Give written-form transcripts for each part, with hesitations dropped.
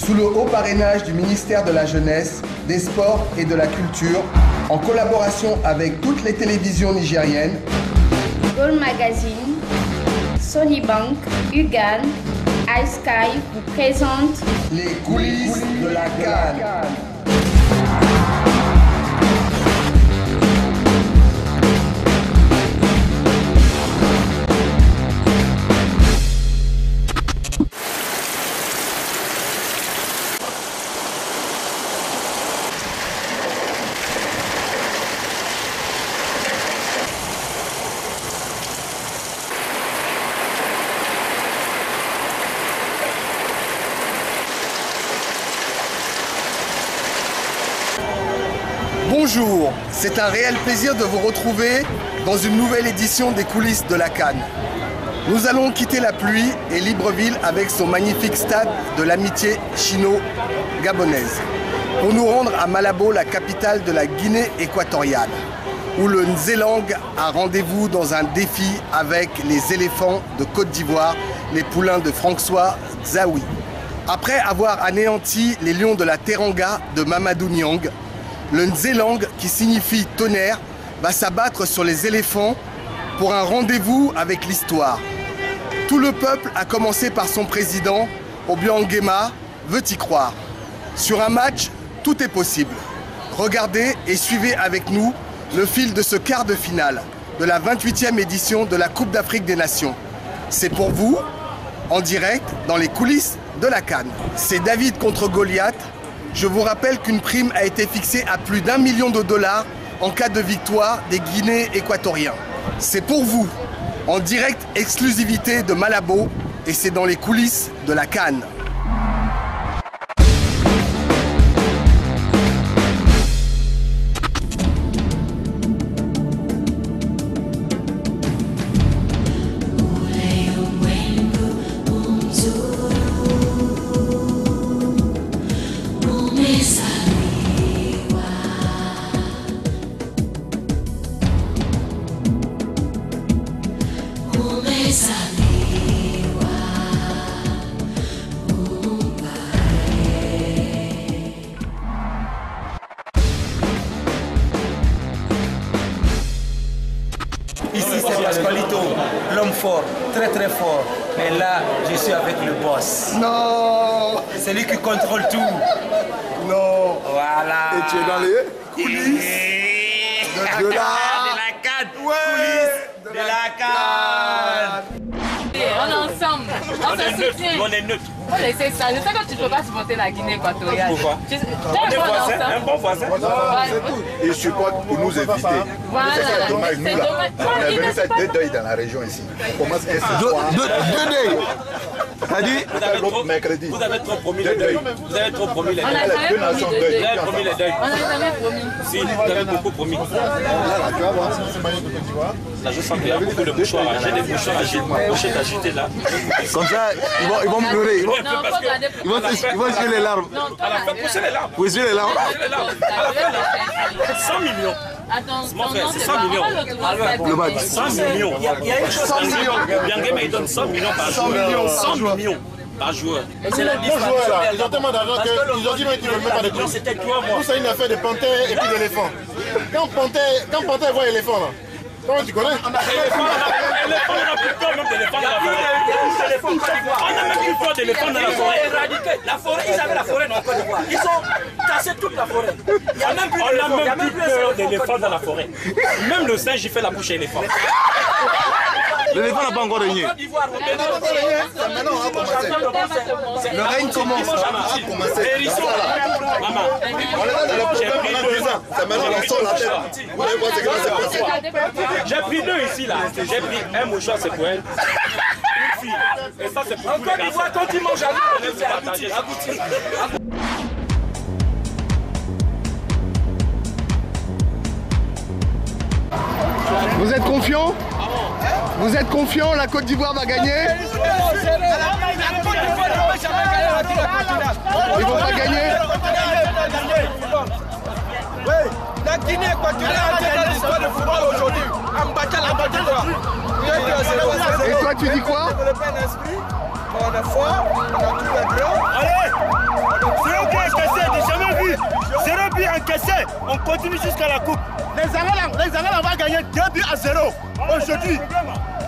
sous le haut parrainage du ministère de la Jeunesse, des Sports et de la Culture, en collaboration avec toutes les télévisions nigériennes. Gold Magazine, Sony Bank, Ugan, iSky vous présente les coulisses de la CAN. Bonjour, c'est un réel plaisir de vous retrouver dans une nouvelle édition des coulisses de la CAN. Nous allons quitter la pluie et Libreville avec son magnifique stade de l'amitié chino-gabonaise pour nous rendre à Malabo, la capitale de la Guinée équatoriale, où le Nzelang a rendez-vous dans un défi avec les éléphants de Côte d'Ivoire, les poulains de François Zawi. Après avoir anéanti les lions de la Teranga de Mamadou Niang, le Nzelang, qui signifie tonnerre, va s'abattre sur les éléphants pour un rendez-vous avec l'histoire. Tout le peuple, à commencer par son président, Obiangema, veut y croire. Sur un match, tout est possible. Regardez et suivez avec nous le fil de ce quart de finale de la 28e édition de la Coupe d'Afrique des Nations. C'est pour vous, en direct, dans les coulisses de la CAN. C'est David contre Goliath. Je vous rappelle qu'une prime a été fixée à plus d'1 million de dollars en cas de victoire des Guinéens équatoriens. C'est pour vous, en direct exclusivité de Malabo, et c'est dans les coulisses de la CAN. Ici c'est Pascualito, l'homme fort, très très fort. Mais là, je suis avec le boss. Non! C'est lui qui contrôle tout. Non! Voilà. Et tu es dans les coulisses de la CAN. Ouais, Coulisses de la CAN. On est ensemble, on se soutient. On est neutre. On essaie ça. Je sais que tu ne peux pas supporter la Guinée équatoriale. Pourquoi? Tu es On est voisins, un bon voisin. Ils supportent pour nous éviter. Voilà. C'est dommage, nous là. On est venu faire deux deuils dans la région ici. On commence ce soir. Deux deuils. C'est-à-dire, l'autre mercredi. Vous avez trop promis les deuils. Vous avez trop promis les On deuils. n'a jamais Deux promis nations de deuil. deuil. Vous avez promis les deuils. On n'a jamais promis. Si, vous avez beaucoup promis. Voilà, tu vas voir. Là, je sens qu'il y a beaucoup de mouchoirs. J'ai des mouchoirs agités là. Comme ça, ils vont pleurer. Non, faut garder pour Ils vont essuyer les larmes. Non, toi, À la fin, pousser les larmes. Vous essuyer les larmes. À la fin, là, 100 millions. Attends, Mon frère, non, c'est c'est 100 pas- millions. on va le trouver. Le match. 100 millions. Il y a une chose. 100 millions. Biangema, il donne 100 millions par joueur. 100 millions par joueur. C'est la joueurs là, ils ont tellement d'argent qu'ils ont dit même qu'ils ne veulent même pas de prix. C'était toi, moi. Tout ça, une affaire de panthère et puis d'éléphant. Quand panthère voit éléphant là, comment tu connais? On a plus peur même d'éléphants dans la forêt. On a même plus peur d'éléphants dans la forêt. La forêt, ils avaient la forêt dans le Côte d'Ivoire. Ils ont cassé toute la forêt. Il n'y a même plus On d'éléphants. a même plus peur d'éléphants dans la forêt. Même le singe, il fait la bouche à éléphant. L'éléphant n'a pas encore régné. Côte d'Ivoire, Maintenant, on va commencer. Le règne commence. On va commencer. Hérisson. Maman, On est là dans le problème pendant 2 ans. C'est maintenant on sort la tête. Vous allez voir ce qui va se passer. j'ai pris deux ici là. J'ai pris un mouchoir, c'est pour elle. Une fille. Et ça, c'est pour en Côte d'Ivoire, quand ils mangent à on aime se partager. Vous êtes confiant? Vous êtes confiant? La Côte d'Ivoire va gagner? Ils vont pas gagner? Oui, la Guinée équatoriale a été dans l'histoire du football aujourd'hui. En battant la Côte d'Ivoire. Et toi, tu dis quoi? On est fort, on a tout le grand. Allez! continue jusqu'à la coupe. Les Anglais vont gagner 2-0 aujourd'hui.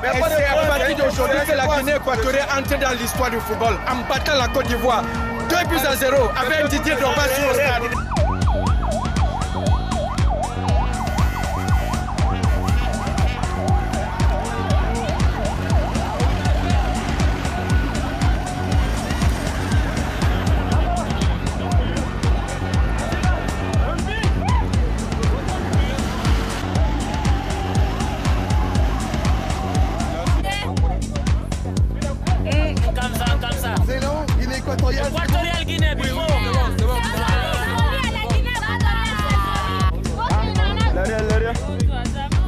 Mais c'est à partir d'aujourd'hui que la Guinée équatoriale entre dans l'histoire du football en battant la Côte d'Ivoire 2-0 avec Didier Drogba sur le stade. Équatorial Guinée, bravo.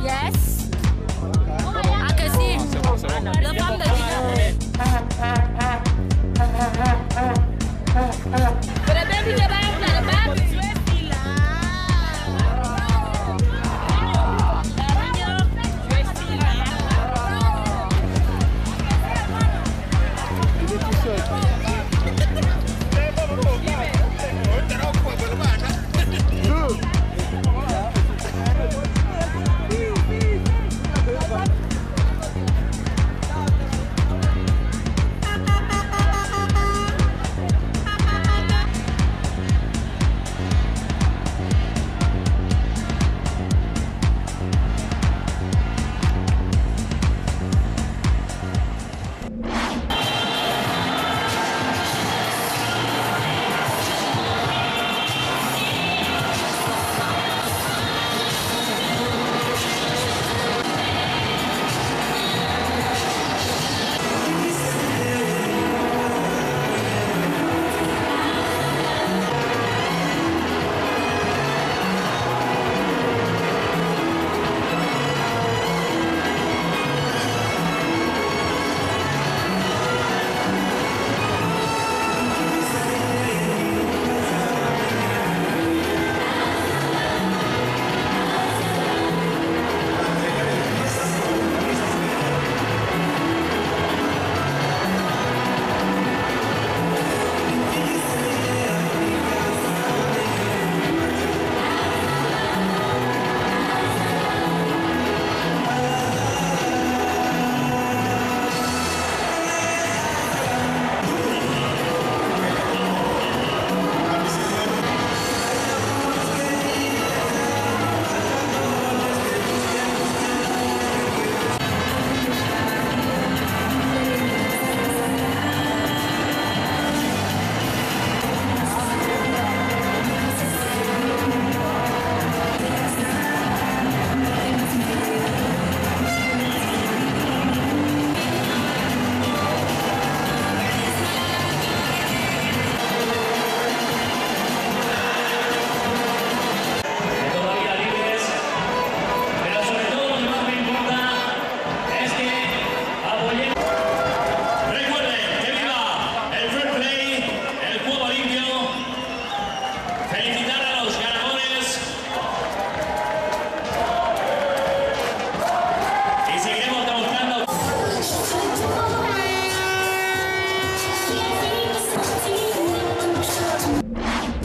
Yes. Akasi. Le femme de Guinée.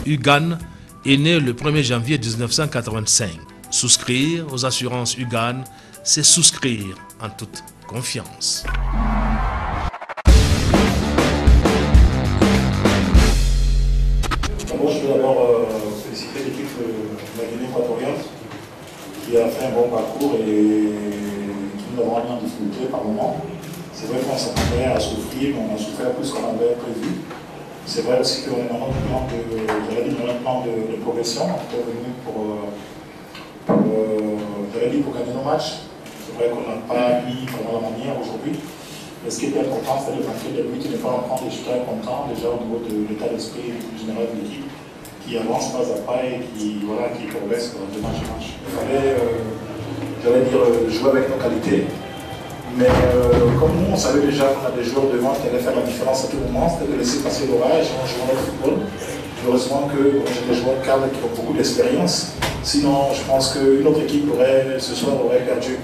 UGAN est né le 1er janvier 1985. Souscrire aux assurances UGAN, c'est souscrire en toute confiance. Moi, je veux d'abord féliciter l'équipe de la Guinée équatoriale qui a fait un bon parcours et qui nous a vraiment mis en difficulté par moment. C'est vrai qu'on s'attendait à souffrir, mais on a souffert plus qu'on avait prévu. C'est vrai aussi qu'on est dans notre plan de progression. On est venu pour gagner nos matchs. C'est vrai qu'on n'a pas mis vraiment la manière aujourd'hui. Mais ce qui est important, c'est de marquer de lui qui n'est pas encore des résultats contents, déjà au niveau de l'état d'esprit général de l'équipe, qui avance pas à pas et qui progresse de match en match. Il fallait, jouer avec nos qualités. Mais comme nous, on savait déjà qu'on a des joueurs devant qui allaient faire la différence à tout moment, c'était de laisser passer l'orage en jouant au football. Heureusement que j'ai des joueurs cadres qui ont beaucoup d'expérience. Sinon, je pense qu'une autre équipe ce soir aurait perdu.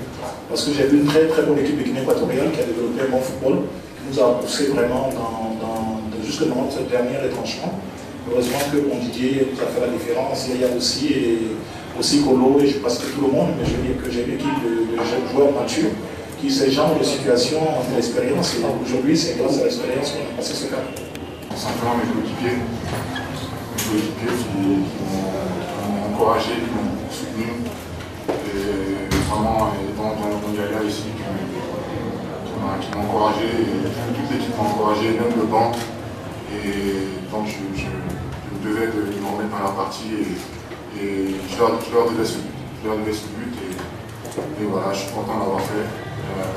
Parce que j'ai vu une très très bonne équipe de Guinée équatoriale qui a développé un bon football, qui nous a poussé vraiment justement ce dernier retranchement. Heureusement que mon Didier nous a fait la différence, il y a aussi, et aussi Colo et je passe que tout le monde, mais je veux dire que j'ai une équipe de jeunes joueurs matures qui, ce genre de situation, ont de l'expérience. Et aujourd'hui, c'est grâce à l'expérience qu'on a passé ce cap. Simplement mes coéquipiers qui m'ont encouragé, qui m'ont soutenu. Et vraiment, dans Yaya ici, qui m'ont encouragé, toute l'équipe m'a encouragé, même le banc. Et donc je devais de me remettre dans la partie et je leur devais ce but. Et voilà, je suis content d'avoir fait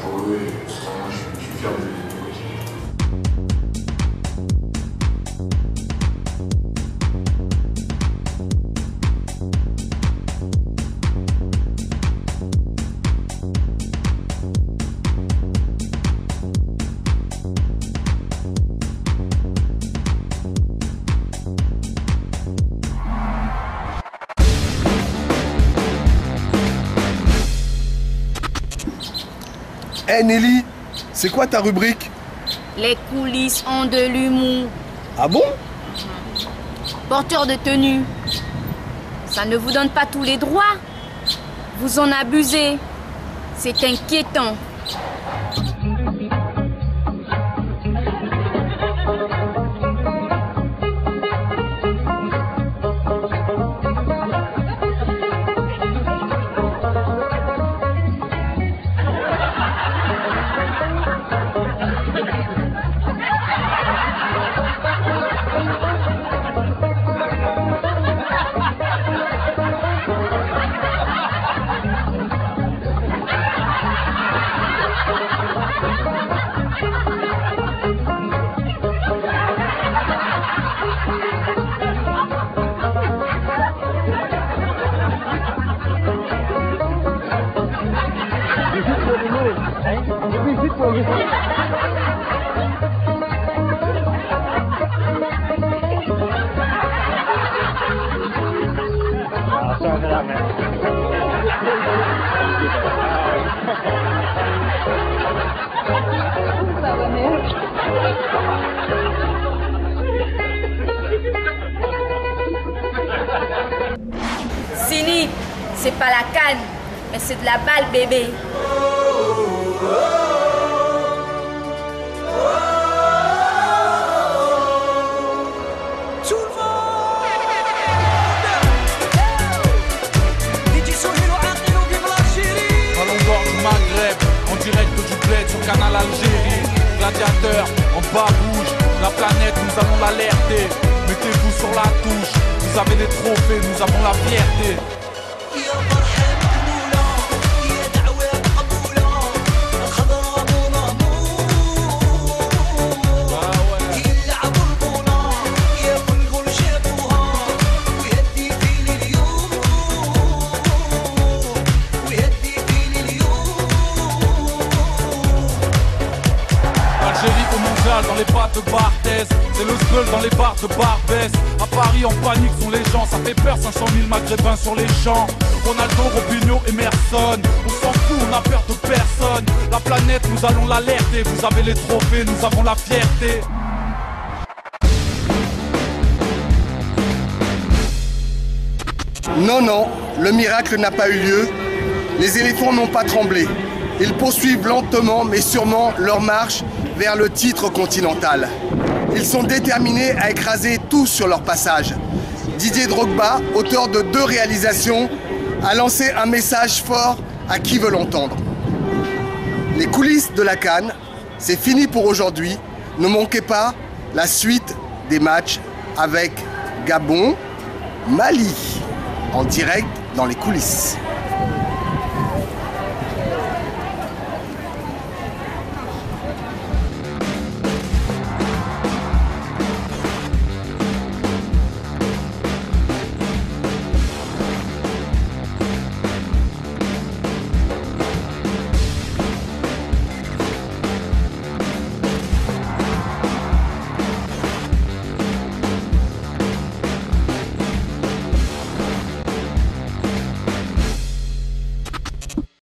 pour eux et vraiment, je suis fier de mes coéquipiers. Hey Nelly, c'est quoi ta rubrique? Les coulisses ont de l'humour. Ah bon? Porteur de tenue. Ça ne vous donne pas tous les droits. Vous en abusez. C'est inquiétant. Sini, c'est pas la canne, mais c'est de la balle, bébé. Direct du bled sur Canal Algérie. Gladiateur, en bas bouge. La planète, nous allons l'alerter. Mettez-vous sur la touche. Vous avez des trophées, nous avons la fierté. Dans les pattes de Barthez, c'est le Sbeul dans les bars de Barbès. À Paris en panique sont les gens, ça fait peur 500 000 maghrébins sur les champs. Ronaldo, Robinho, Emerson, on s'en fout, on a peur de personne. La planète, nous allons l'alerter, vous avez les trophées, nous avons la fierté. Non, non, le miracle n'a pas eu lieu. Les éléphants n'ont pas tremblé. Ils poursuivent lentement mais sûrement leur marche vers le titre continental. Ils sont déterminés à écraser tout sur leur passage. Didier Drogba, auteur de 2 réalisations, a lancé un message fort à qui veut l'entendre. Les coulisses de la CAN, c'est fini pour aujourd'hui. Ne manquez pas la suite des matchs avec Gabon, Mali, en direct dans les coulisses.